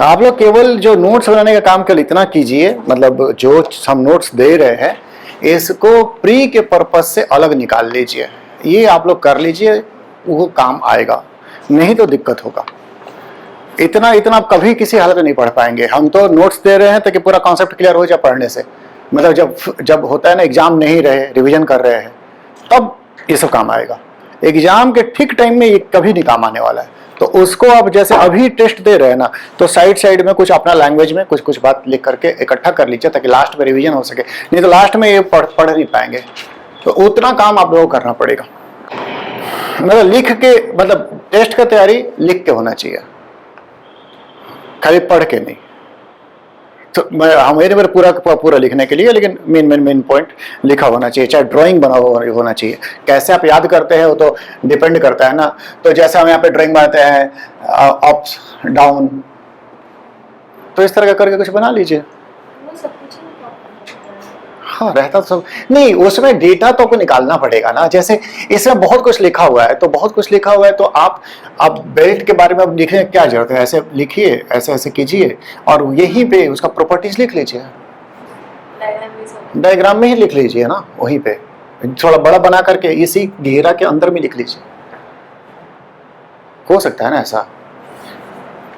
आप लोग केवल जो नोट्स बनाने का काम केवल इतना कीजिए, मतलब जो हम नोट्स दे रहे हैं इसको प्री के पर्पज से अलग निकाल लीजिए। ये आप लोग कर लीजिए, वो काम आएगा, नहीं तो दिक्कत होगा। इतना इतना आप कभी किसी हालत में नहीं पढ़ पाएंगे। हम तो नोट्स दे रहे हैं ताकि पूरा कॉन्सेप्ट क्लियर हो जाए पढ़ने से। मतलब जब जब होता है ना एग्जाम नहीं रहे, रिवीजन कर रहे हैं, तब ये सब काम आएगा। एग्जाम के ठीक टाइम में ये कभी नहीं काम आने वाला है। तो उसको आप जैसे अभी टेस्ट दे रहे हैं ना, तो साइड साइड में कुछ अपना लैंग्वेज में कुछ कुछ बात लिख करके इकट्ठा कर लीजिए ताकि लास्ट में रिवीजन हो सके। नहीं तो लास्ट में ये पढ़ नहीं पाएंगे। तो उतना काम आप लोगों को करना पड़ेगा। मतलब लिख के, मतलब टेस्ट का तैयारी लिख के होना चाहिए, खाली पढ़ के नहीं। तो हमें मेरे पूरा लिखने के लिए, लेकिन मेन पॉइंट लिखा होना चाहिए। चाहे ड्राइंग बना होना चाहिए। कैसे आप याद करते हैं वो तो डिपेंड करता है ना। तो जैसे हम यहाँ पे ड्राइंग बनाते हैं अप्स डाउन, तो इस तरह का करके कुछ बना लीजिए। हाँ, रहता तो सब नहीं, उसमें डेटा तो आपको निकालना पड़ेगा ना। जैसे इसमें बहुत कुछ लिखा हुआ है, तो बहुत कुछ लिखा हुआ है, तो आप बेल्ट के बारे में अब लिखने की क्या जरूरत है। ऐसे लिखिए, ऐसे ऐसे कीजिए और यहीं पे उसका प्रॉपर्टीज लिख लीजिए। डायग्राम में ही लिख लीजिए ना, वहीं पे थोड़ा बड़ा बना करके इसी घेरा के अंदर में लिख लीजिए। हो सकता है ना ऐसा,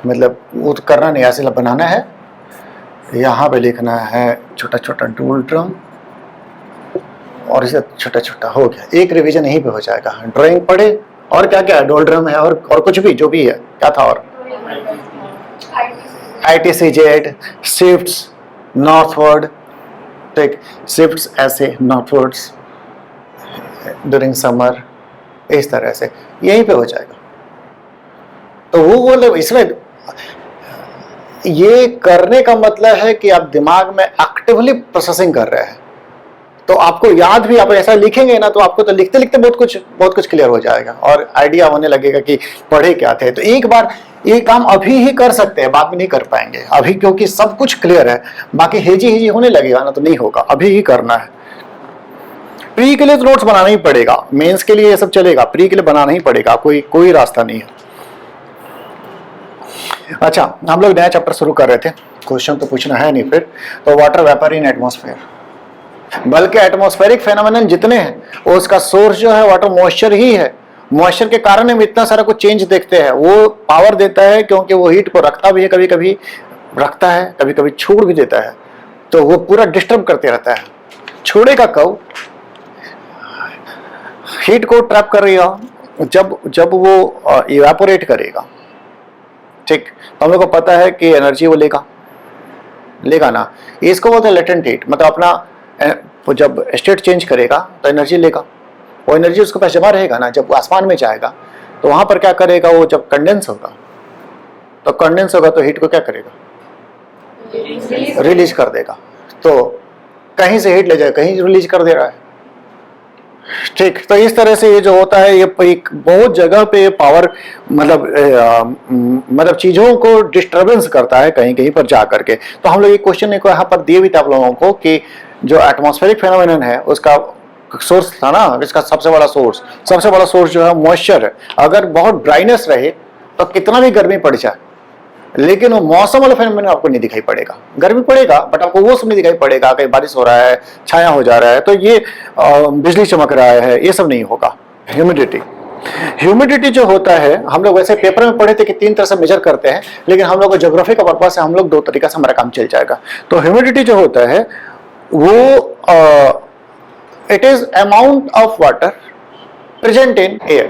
मतलब वो तो करना नहीं, ऐसे बनाना है। यहाँ पे लिखना है छोटा छोटा डोल ड्रम, और इसे छोटा छोटा हो गया। एक रिवीजन यहीं पे हो जाएगा। ड्राइंग पढ़े और क्या क्या है, डोल ड्रम है और कुछ भी जो भी है, क्या था और ITCZ, शिफ्ट्स नॉर्थवर्ड, ठीक, शिफ्ट्स ऐसे नॉर्थवर्ड्स ड्यूरिंग समर, इस तरह से यहीं पे हो जाएगा। तो वो मतलब इसमें ये करने का मतलब है कि आप दिमाग में एक्टिवली प्रोसेसिंग कर रहे हैं। तो आपको याद भी, आप ऐसा लिखेंगे ना तो आपको तो लिखते लिखते बहुत कुछ क्लियर हो जाएगा और आइडिया होने लगेगा कि पढ़े क्या थे। तो एक बार ये काम अभी ही कर सकते हैं, बाद में नहीं कर पाएंगे अभी, क्योंकि सब कुछ क्लियर है। बाकी हेजी होने लगेगा ना तो नहीं होगा, अभी ही करना है। प्री के लिए तो नोट्स बनाना ही पड़ेगा, मेंस के लिए ये सब चलेगा, प्री के लिए बनाना ही पड़ेगा, कोई रास्ता नहीं है। अच्छा, हम लोग नया चैप्टर शुरू कर रहे थे, क्वेश्चन तो पूछना है नहीं फिर। तो वाटर वेपर इन एटमॉस्फेयर, बल्कि एटमॉस्फेरिक फेनोमेनन जितने हैं उसका सोर्स जो है वाटर मॉइस्चर ही है। मॉइस्चर के कारण हम इतना सारा कुछ चेंज देखते हैं। वो पावर देता है क्योंकि वो हीट को रखता भी है, कभी कभी रखता है, कभी कभी छोड़ भी देता है। तो वो पूरा डिस्टर्ब करते रहता है। छोड़ेगा कब? हीट को ट्रैप करेगा जब वो इवेपोरेट करेगा, ठीक। तो हम लोग को पता है कि एनर्जी वो लेगा ना। इसको बोलते हैं लेटेंट हीट, मतलब अपना जब स्टेट चेंज करेगा तो एनर्जी लेगा। वो एनर्जी उसके पास जमा रहेगा ना, जब आसमान में जाएगा तो वहां पर क्या करेगा, वो जब कंडेंस होगा तो हीट को क्या करेगा, रिलीज कर देगा। तो कहीं से हीट ले जाएगा, कहीं रिलीज कर दे रहा है, ठीक। तो इस तरह से ये जो होता है, ये एक बहुत जगह पे पावर मतलब चीजों को डिस्टरबेंस करता है कहीं कहीं पर जा करके। तो हम लोग ये क्वेश्चन यहाँ पर दिए भी थे आप लोगों को कि जो एटमॉस्फेरिक फेनोमेनन है उसका सोर्स था ना, इसका सबसे बड़ा सोर्स जो है मॉइस्चर है। अगर बहुत ड्राइनेस रहे तो कितना भी गर्मी पड़ जाए, लेकिन वो मौसम वाला फेनोमेनन आपको नहीं दिखाई पड़ेगा। गर्मी पड़ेगा बट आपको वो सब नहीं दिखाई पड़ेगा, कहीं बारिश हो रहा है, छाया हो जा रहा है, तो ये बिजली चमक रहा है, ये सब नहीं होगा। ह्यूमिडिटी जो होता है, हम लोग वैसे पेपर में पढ़े थे कि 3 तरह से मेजर करते हैं, लेकिन हम लोग को ज्योग्राफी का पर्पस से हम लोग 2 तरीका से हमारा काम चल जाएगा। तो ह्यूमिडिटी जो होता है वो it is amount of water present in air,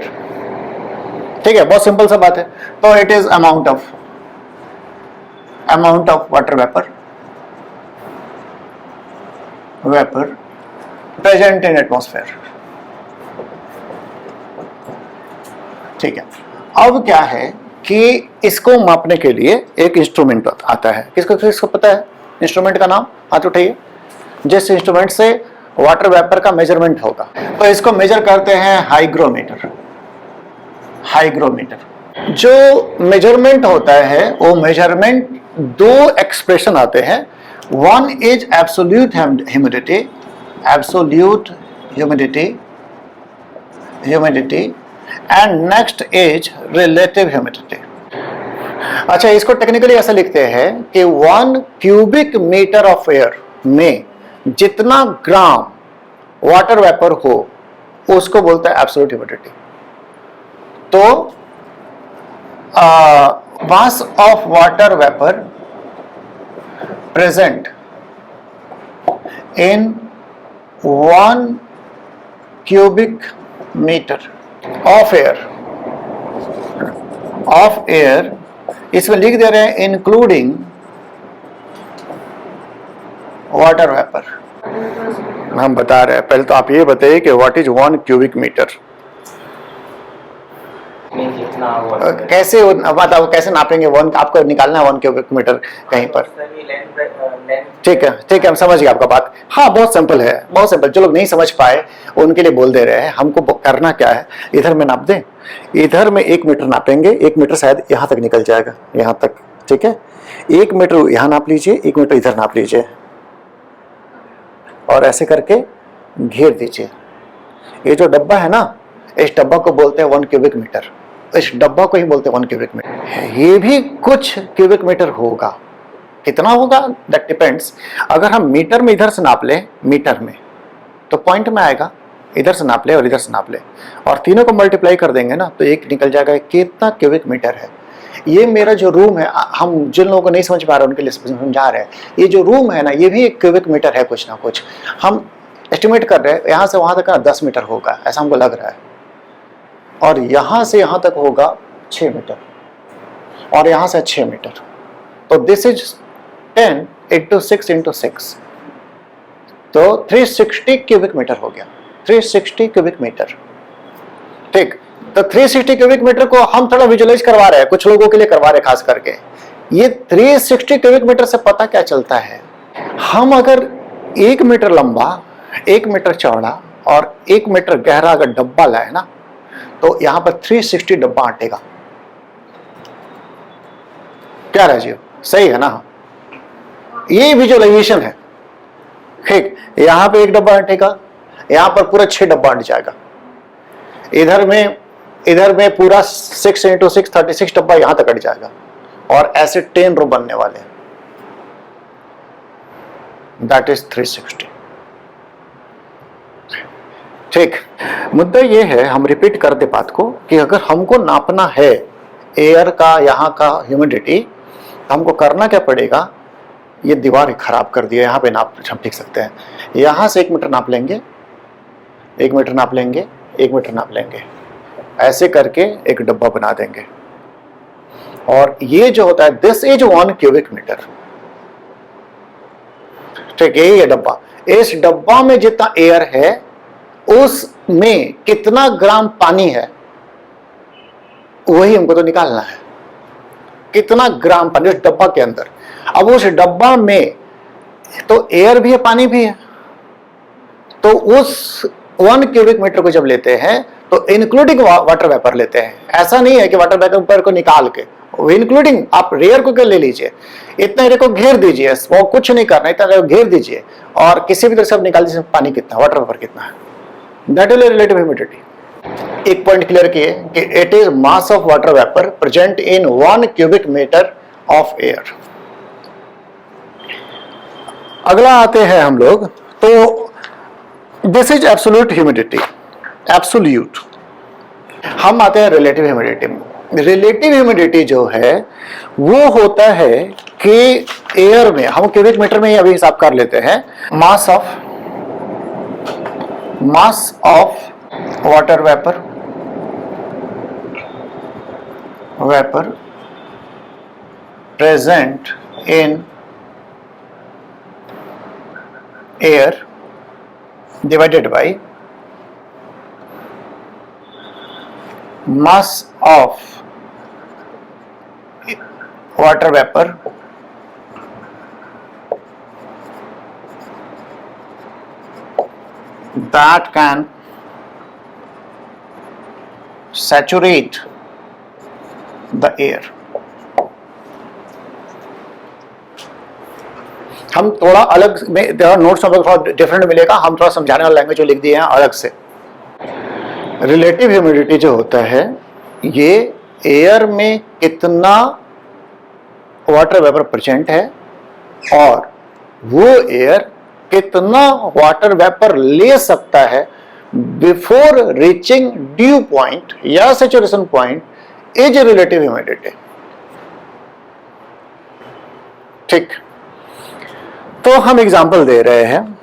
ठीक है, बहुत सिंपल सा बात है। तो it is amount of water vapour present in atmosphere, ठीक है। अब क्या है कि इसको मापने के लिए एक इंस्ट्रूमेंट आता है। किसको पता है इंस्ट्रूमेंट का नाम? हाथ उठाइए। जिस इंस्ट्रूमेंट से वाटर वेपर का मेजरमेंट होगा, तो इसको मेजर करते हैं हाइग्रोमीटर। जो मेजरमेंट होता है, वो मेजरमेंट 2 एक्सप्रेशन आते हैं। One is absolute humidity and next is relative humidity. अच्छा, इसको टेक्निकली ऐसा लिखते हैं कि 1 क्यूबिक मीटर ऑफ एयर में जितना ग्राम वाटर वेपर हो उसको बोलता है एब्सोल्यूट ह्यूमिडिटी। तो mass of water vapour present in 1 cubic metre of air इसमें लिख दे रहे हैं इंक्लूडिंग वाटर वेपर। हम बता रहे हैं, पहले तो आप ये बताइए कि व्हाट इज 1 क्यूबिक मीटर। कैसे बताओ, कैसे नापेंगे? 1 आपको निकालना है 1 क्यूबिक मीटर कहीं पर। ठीक है, हम समझ गए आपका बात। हाँ, बहुत सिंपल है, बहुत सिंपल। जो लोग नहीं समझ पाए उनके लिए बोल दे रहे हैं। हमको करना क्या है, इधर में नाप दें, इधर में 1 मीटर नापेंगे। 1 मीटर शायद यहाँ तक निकल जाएगा, यहाँ तक। ठीक है, 1 मीटर यहाँ नाप लीजिए, 1 मीटर इधर नाप लीजिए और ऐसे करके घेर दीजिए। ये जो डब्बा है ना, इस डब्बा को बोलते हैं 1 क्यूबिक मीटर। इस डब्बा को ही बोलते हैं 1 क्यूबिक मीटर। ये भी कुछ क्यूबिक मीटर होगा, कितना होगा दैट डिपेंड्स। अगर हम मीटर में इधर से नाप लें, मीटर में, तो पॉइंट में आएगा। इधर से नाप ले और इधर से नाप ले और तीनों को मल्टीप्लाई कर देंगे ना, तो एक निकल जाएगा कितना क्यूबिक मीटर है। ये मेरा जो रूम है, हम जिन लोगों को नहीं समझ पा रहे उनके लिए समझा रहे हैं, ये जो रूम है ना, ये भी एक क्यूबिक मीटर है। कुछ ना कुछ हम एस्टिमेट कर रहे हैं, यहाँ से वहाँ तक का 10 मीटर होगा, ऐसा हमको लग रहा है। और यहाँ से यहाँ तक होगा 6 मीटर और यहाँ से 6 मीटर। तो दिस इज 10 × 6 × 6, तो 360 क्यूबिक मीटर हो गया। 360 क्यूबिक मीटर। ठीक, तो 360 क्यूबिक मीटर को हम थोड़ा विजुअलाइज करवा रहे हैं, कुछ लोगों के लिए करवा रहे हैं खास करके। ये 360 क्यूबिक मीटर से पता क्या चलता है, हम अगर 1 मीटर लंबा, 1 मीटर चौड़ा और 1 मीटर गहरा अगर डब्बा लाए ना, तो यहां पर 360 डब्बा अटेगा। क्या राजीव, सही है ना? ये विजुअलाइजेशन है। ठीक, यहां पे 1 डब्बा अटेगा, यहां पर पूरा 6 डब्बा अट जाएगा। इधर में पूरा 6 × 6 36 डब्बा यहां तक अट जाएगा और ऐसे 10 रो बनने वाले हैं। That is 360। ठीक, मुद्दा ये है, हम रिपीट कर दे बात को, कि अगर हमको नापना है एयर का, यहाँ का ह्यूमिडिटी, हमको करना क्या पड़ेगा? ये दीवार खराब कर दिया, यहाँ पे नाप हम ठीक सकते हैं। यहाँ से 1 मीटर नाप लेंगे, 1 मीटर नाप लेंगे, 1 मीटर नाप लेंगे, ऐसे करके एक डब्बा बना देंगे। और ये जो होता है, दिस इज 1 क्यूबिक मीटर। ठीक, यही है डब्बा। इस डब्बा में जितना एयर है उसमें कितना ग्राम पानी है, वही हमको तो निकालना है। कितना ग्राम पानी उस डब्बा के अंदर। अब उस डब्बा में तो एयर भी है, पानी भी है, तो उस 1 क्यूबिक मीटर को जब लेते हैं तो इंक्लूडिंग वाटर वेपर लेते हैं। ऐसा नहीं है कि वाटर वेपर को निकाल के, इंक्लूडिंग आप रेयर को ले लीजिए, इतना एरिया को घेर दीजिए, वो कुछ नहीं करना, इतना एरिया को घेर दीजिए और किसी भी तरह से आप निकाल दीजिए पानी कितना, वाटर वेपर कितना है। That is relative humidity. एक पॉइंट क्लियर किए कि it is mass of water vapour present in 1 cubic metre of air. अगला आते हैं हम लोग, तो this is absolute humidity. Absolute. हम आते हैं रिलेटिव ह्यूमिडिटी में। रिलेटिव ह्यूमिडिटी जो है वो होता है कि एयर में, हम क्यूबिक मीटर में ही अभी हिसाब कर लेते हैं, मास of water vapour present in air divided by mass of water vapor that can saturate the air। हम थोड़ा अलग में नोट्स में थोड़ा डिफरेंट मिलेगा, हम थोड़ा समझाने वाला लैंग्वेज जो लिख दिए हैं अलग से। रिलेटिव ह्यूमिडिटी जो होता है, ये एयर में कितना वाटर वेपर प्रेजेंट है और वो एयर कितना वाटर वेपर ले सकता है बिफोर रीचिंग ड्यू पॉइंट या saturation point is relative humidity. ठीक, तो हम एग्जांपल दे रहे हैं,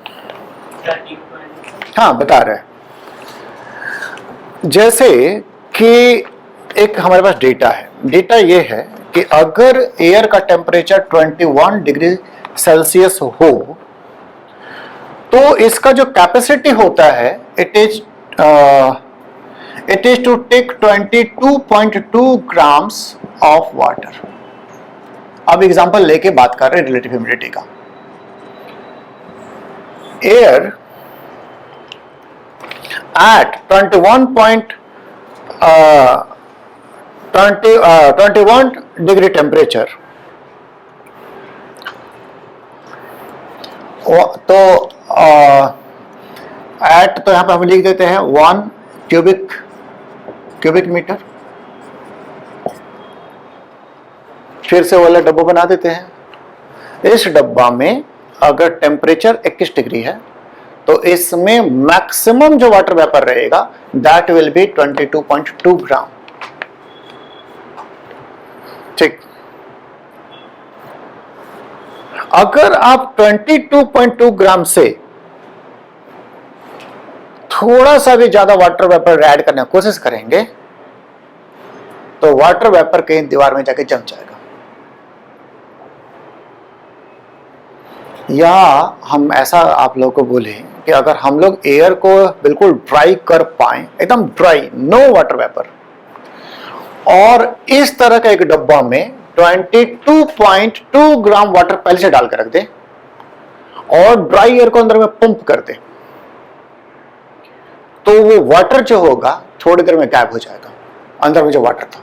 हाँ बता रहे हैं। जैसे कि एक हमारे पास डेटा है, डेटा ये है कि अगर एयर का टेम्परेचर 21 डिग्री सेल्सियस हो तो इसका जो कैपेसिटी होता है it is to take 22.2 grams of water. अब एग्जांपल लेके बात कर रहे हैं रिलेटिव ह्यूमिडिटी का। एयर at 21 डिग्री टेम्परेचर, तो एट तो यहां पे हम लिख देते हैं 1 क्यूबिक मीटर। फिर से वाला डब्बा बना देते हैं। इस डब्बा में अगर टेम्परेचर 21 डिग्री है तो इसमें मैक्सिमम जो वाटर वेपर रहेगा दैट विल बी 22.2 ग्राम। ठीक, अगर आप 22.2 ग्राम से थोड़ा सा भी ज्यादा वाटर वेपर ऐड करने की कोशिश करेंगे तो वाटर वेपर कहीं दीवार में जाके जम जाएगा। या हम ऐसा आप लोगों को बोले कि अगर हम लोग एयर को बिल्कुल ड्राई कर पाए, एकदम ड्राई, नो वाटर वेपर, और इस तरह का एक डब्बा में 22.2 ग्राम वाटर पहले से डाल के रख दे और ड्राई एयर को अंदर में पंप कर दे, तो वो वाटर जो होगा थोड़ी देर में गायब हो जाएगा। अंदर में जो वाटर था,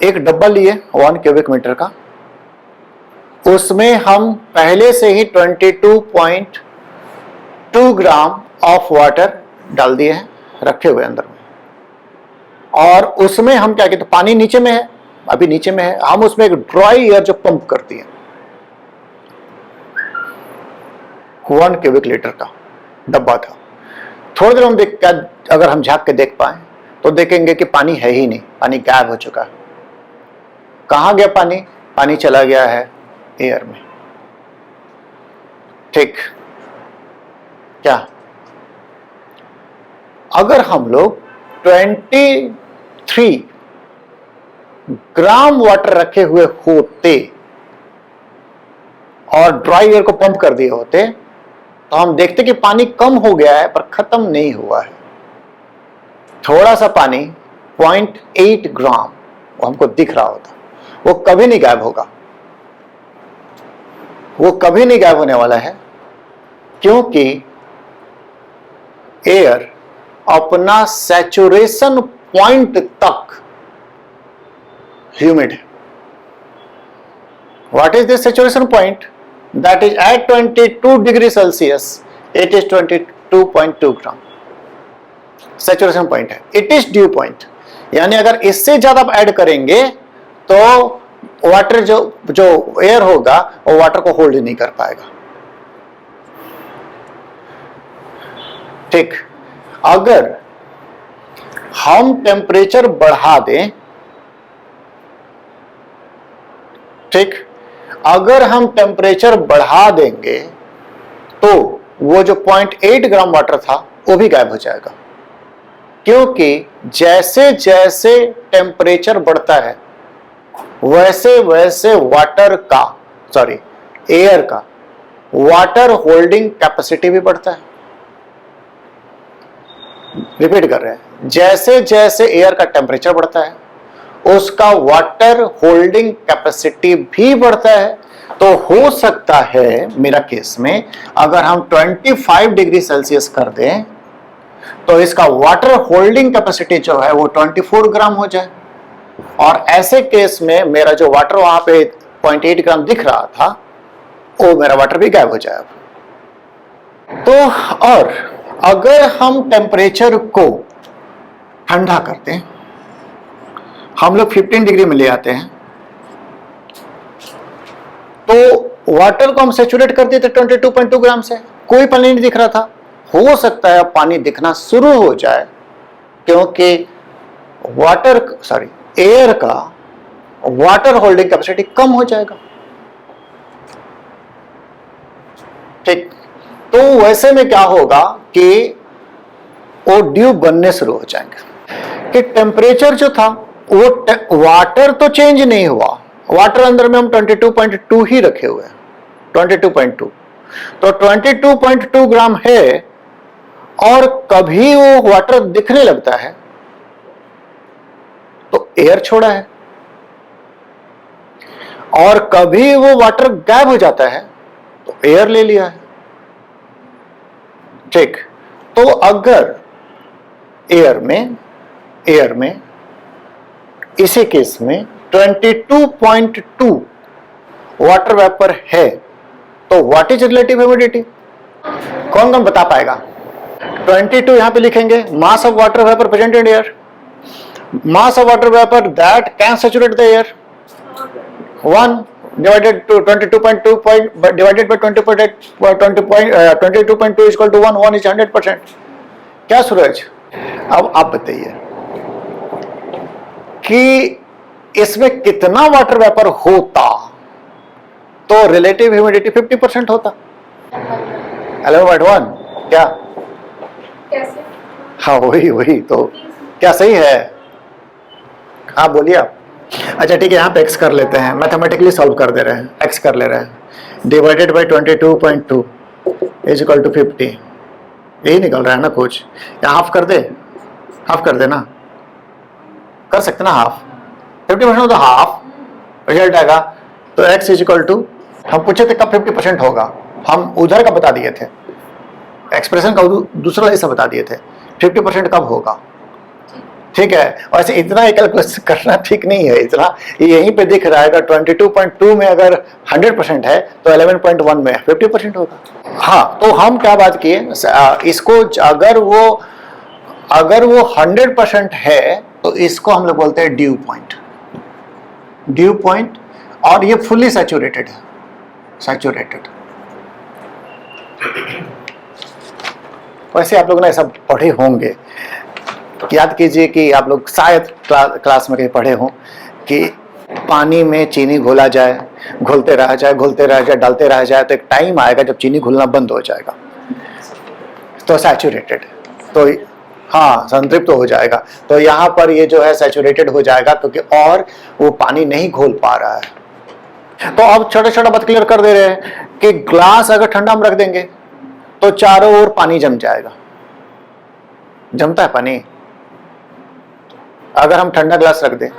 एक डब्बा लिए 1 क्यूबिक मीटर का, उसमें हम पहले से ही 22.2 ग्राम ऑफ वाटर डाल दिए हैं, रखे हुए अंदर में, और उसमें हम क्या कहते हैं, पानी नीचे में है, अभी नीचे में है, हम उसमें एक ड्राई एयर जो पंप करती है 1 क्यूबिक लीटर का डब्बा था। थोड़ी देर हम अगर हम झांक के देख पाए तो देखेंगे कि पानी है ही नहीं, पानी गायब हो चुका है। कहां गया पानी? पानी चला गया है एयर में। ठीक, क्या अगर हम लोग 23 ग्राम वाटर रखे हुए होते और ड्राई एयर को पंप कर दिए होते तो हम देखते कि पानी कम हो गया है पर खत्म नहीं हुआ है। थोड़ा सा पानी 0.8 ग्राम वो हमको दिख रहा होता, वो कभी नहीं गायब होगा, वो कभी नहीं गायब होने वाला है, क्योंकि एयर अपना सैचुरेशन पॉइंट तक ह्यूमिड है। What is this saturation point? That is at 22 degree Celsius, it is 22.2 gram saturation point है। इट इज ड्यू पॉइंट, यानी अगर इससे ज्यादा आप ऐड करेंगे तो वाटर जो एयर होगा वो वाटर को होल्ड नहीं कर पाएगा। ठीक, अगर हम टेम्परेचर बढ़ा दें, ठीक, अगर हम टेम्परेचर बढ़ा देंगे तो वो जो 0.8 ग्राम वाटर था वो भी गायब हो जाएगा, क्योंकि जैसे जैसे टेम्परेचर बढ़ता है वैसे वैसे एयर का वाटर होल्डिंग कैपेसिटी भी बढ़ता है। रिपीट कर रहे हैं, जैसे जैसे एयर का टेम्परेचर बढ़ता है उसका वाटर होल्डिंग कैपेसिटी भी बढ़ता है। तो हो सकता है मेरा केस में अगर हम 25 डिग्री सेल्सियस कर दें तो इसका वाटर होल्डिंग कैपेसिटी जो है वो 24 ग्राम हो जाए, और ऐसे केस में मेरा जो वाटर वहां पे 0.8 ग्राम दिख रहा था वो मेरा वाटर भी गायब हो जाए। तो और अगर हम टेम्परेचर को ठंडा करते हैं, हम लोग 15 डिग्री में ले आते हैं, तो वाटर को हम सेचुरेट कर देते 22.2 ग्राम से, कोई पानी नहीं दिख रहा था। हो सकता है अब पानी दिखना शुरू हो जाए, क्योंकि एयर का वाटर होल्डिंग कैपेसिटी कम हो जाएगा। ठीक, तो वैसे में क्या होगा कि वो ड्यूब बनने शुरू हो जाएंगे कि टेम्परेचर जो था वो वाटर तो चेंज नहीं हुआ, वाटर अंदर में हम 22.2 ही रखे हुए हैं, 22.2, तो 22.2 ग्राम है। और कभी वो वाटर दिखने लगता है तो एयर छोड़ा है, और कभी वो वाटर गायब हो जाता है तो एयर ले लिया है। ठीक, तो अगर एयर में इसी केस में 22.2 वाटर वेपर है, तो व्हाट इज रिलेटिव ह्यूमिडिटी? कौन कौन बता पाएगा? 22 यहां पे लिखेंगे, मास of water vapour present in air, mass of water vapour that can saturate the air 1 divided to 22.2 divided by 22.2 is equal to 1 is 100%। क्या सूरज, अब आप बताइए कि इसमें कितना वाटर वेपर होता तो रिलेटिव ह्यूमिडिटी 50% होता? 11.1 क्या? कैसे? हाँ वही तो क्या सही है? हाँ बोलिए आप। अच्छा ठीक है, यहाँ पे x कर लेते हैं, मैथमेटिकली सॉल्व कर दे रहे हैं, x कर ले रहे हैं, divided by 22.2 is equal to 50, यही निकल रहा है ना कुछ? या हाफ कर दे, हाफ कर देना, कर सकते ना हाफ, 50% तो हाफ रिजल्ट आएगा। तो x इज इक्वल टू, हम पूछे थे कब 50% होगा, हम उधर का बता दिए थे, एक्सप्रेशन का दूसरा हिस्सा बता दिए थे, 50% कब होगा। ठीक है, वैसे इतना कैलकुलेशन करना ठीक नहीं है, इतना यहीं पे दिख रहा है। अगर 22.2 में अगर 100% है तो 11.1 में 50% होगा। हाँ, तो हम क्या बात किए, इसको अगर वो 100% है तो इसको हम लोग बोलते हैं ड्यू पॉइंट, और ये फुल्ली सैचुरेटेड है, सैचुरेटेड। वैसे आप लोग ना सब पढ़े होंगे, याद कीजिए कि आप लोग शायद क्लास में कहीं पढ़े हो कि पानी में चीनी घोला जाए, घोलते रहा जाए, डालते रहा जाए, तो एक टाइम आएगा जब चीनी घुलना बंद हो जाएगा, तो सैचुरेटेड, तो हाँ संतृप्त हो जाएगा। तो यहाँ पर ये जो है सैचुरेटेड हो जाएगा, क्योंकि और वो पानी नहीं घोल पा रहा है। तो अब छोटा बात क्लियर कर दे रहे हैं कि ग्लास अगर ठंडा में रख देंगे तो चारों ओर पानी जम जाएगा। जमता है पानी? अगर हम ठंडा ग्लास रख दें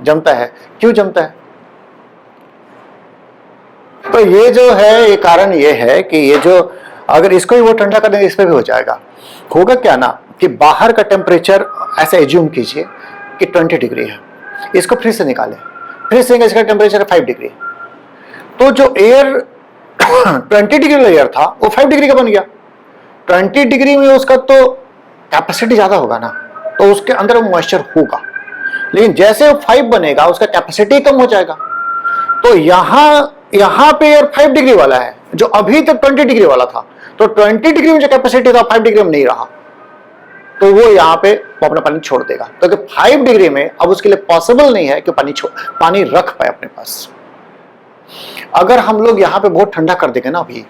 जमता है? क्यों जमता है? तो ये जो है, ये कारण ये है कि ये जो अगर इसको ही वो ठंडा कर देंगे, इस पे भी हो जाएगा। होगा क्या ना कि बाहर का टेम्परेचर ऐसे एज्यूम कीजिए कि 20 डिग्री है, इसको फ्रिज से निकालें, फ्रिज से इसका टेम्परेचर 5 डिग्री, तो जो एयर 20 डिग्री एयर था वो 5 डिग्री का बन गया। 20 डिग्री में उसका तो कैपेसिटी ज्यादा होगा ना, तो उसके अंदर मॉइस्चर होगा, लेकिन जैसे वो 5 बनेगा उसका कैपेसिटी कम हो जाएगा। तो यहां पे एयर 5 डिग्री वाला है, जो अभी तक 20 डिग्री वाला था, तो 20 डिग्री में जो कैपेसिटी था 5 डिग्री में नहीं रहा, तो वो यहां पे वो अपना पानी छोड़ देगा, क्योंकि 5 डिग्री में अब उसके लिए पॉसिबल नहीं है कि पानी रख पाए अपने पास। अगर हम लोग यहाँ पे बहुत ठंडा कर देंगे ना, अभी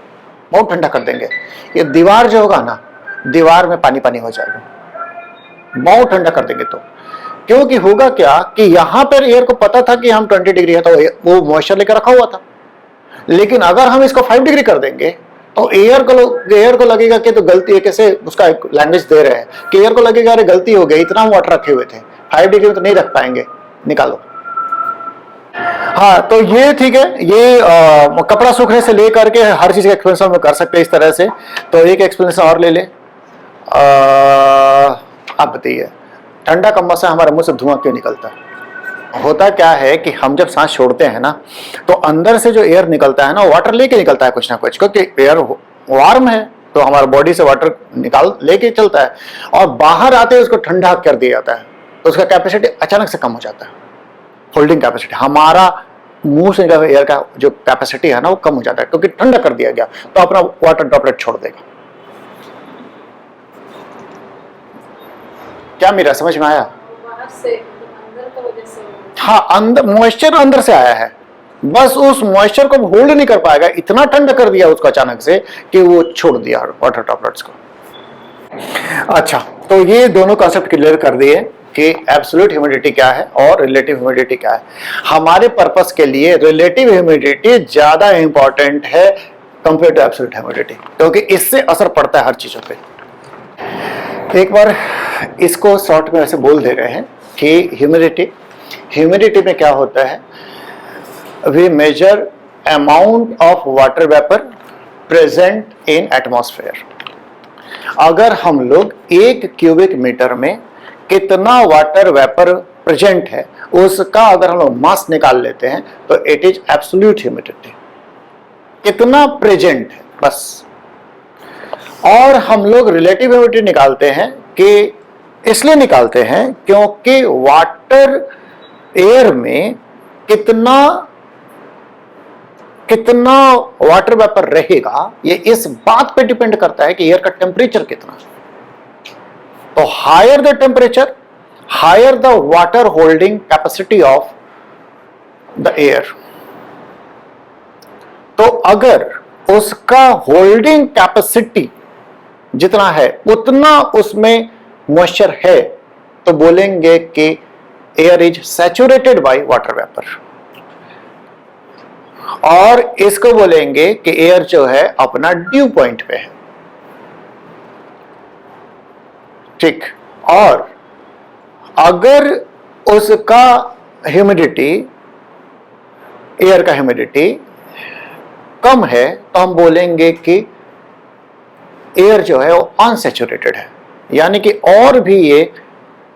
बहुत ठंडा कर देंगे, ये दीवार जो होगा ना, दीवार में पानी हो जाएगा, बहुत ठंडा कर देंगे। तो क्योंकि होगा क्या कि यहां पर एयर को पता था कि हम 20 डिग्री है, तो वो मॉइस्चर लेकर रखा हुआ था, लेकिन अगर हम इसको 5 डिग्री कर देंगे तो एयर को लगेगा कि तो गलती है, कैसे उसका एक लैंग्वेज दे रहे हैं कि एयर को लगेगा अरे गलती हो गई, इतना वाटर रखे हुए थे, 5 डिग्री में तो नहीं रख पाएंगे, निकालो। हाँ, तो ये ठीक है, ये कपड़ा सूखने से लेकर के हर चीज का एक्सप्लेनेशन में कर सकते हैं इस तरह से। तो एक एक्सप्लेनेशन और ले ले, आप बताइए ठंडा कम से हमारे मुंह से धुआं क्यों निकलता है? होता क्या है कि हम जब सांस छोड़ते हैं ना, तो अंदर से जो एयर निकलता है ना, वाटर लेके निकलता है कुछ ना कुछ, क्योंकि एयर वार्म है तो हमारे बॉडी से वाटर निकाल लेके चलता है, और बाहर आते ही उसको ठंडा कर दिया जाता है, तो उसका कैपेसिटी अचानक से कम हो जाता है। होल्डिंग कैपेसिटी, हमारा मुंह से निकल एयर का जो कैपेसिटी है ना वो कम हो जाता है, क्योंकि ठंडा कर दिया गया तो अपना वाटर ड्रॉपलेट छोड़ देगा। क्या मेरा समझ में आया? बाहर से अंदर की वजह से हाँ, अंदर मॉइस्चर अंदर से आया है, बस उस मॉइस्चर को होल्ड नहीं कर पाएगा, इतना ठंडा कर दिया उसको अचानक से कि वो छोड़ दिया वाटर ड्रॉपलेट्स को। अच्छा, तो ये दोनों कॉन्सेप्ट क्लियर कर दिए कि एब्सोल्यूट ह्यूमिडिटी क्या है और रिलेटिव ह्यूमिडिटी क्या है। हमारे पर्पस के लिए रिलेटिव ह्यूमिडिटी ज्यादा इंपॉर्टेंट है कंपेयर टू एब्सोल्यूट ह्यूमिडिटी, क्योंकि इससे असर पड़ता है हर चीजों पे। एक बार इसको शॉर्ट में ऐसे बोल दे रहे हैं कि ह्यूमिडिटी में क्या होता है, we measure amount of water vapour present in atmosphere. अगर हम लोग 1 क्यूबिक मीटर में कितना वाटर वेपर प्रेजेंट है उसका अगर हम लोग मास निकाल लेते हैं तो इट इज एब्सोल्यूट ह्यूमिडिटी, कितना प्रेजेंट है बस। और हम लोग रिलेटिव ह्यूमिडिटी निकालते हैं कि इसलिए निकालते हैं क्योंकि वाटर एयर में कितना वाटर वेपर रहेगा ये इस बात पे डिपेंड करता है कि एयर का टेम्परेचर कितना है। तो higher the temperature, higher the water holding capacity of the air. तो अगर उसका होल्डिंग कैपेसिटी जितना है उतना उसमें मॉइस्चर है तो बोलेंगे कि air is saturated by water vapour, और इसको बोलेंगे कि एयर जो है अपना ड्यू पॉइंट पे है। ठीक, और अगर उसका ह्यूमिडिटी, एयर का ह्यूमिडिटी कम है तो हम बोलेंगे कि एयर जो है वो अनसैचुरेटेड है, यानी कि और भी ये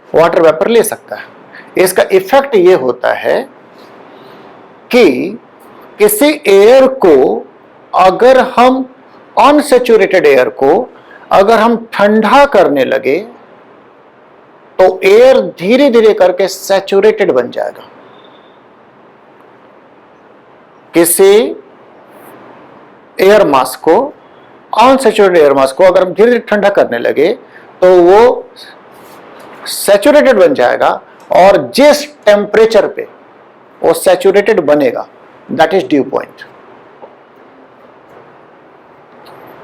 वाटर वेपर ले सकता है। इसका इफेक्ट ये होता है कि किसी एयर को अगर हम अनसैचुरेटेड एयर को अगर हम ठंडा करने लगे तो एयर धीरे धीरे करके सैचुरेटेड बन जाएगा। किसी एयर मास को, अनसैचुरेटेड एयर मास को अगर हम धीरे धीरे ठंडा करने लगे तो वो सैचुरेटेड बन जाएगा, और जिस टेम्परेचर पे वो सैचुरेटेड बनेगा दैट इज ड्यू पॉइंट।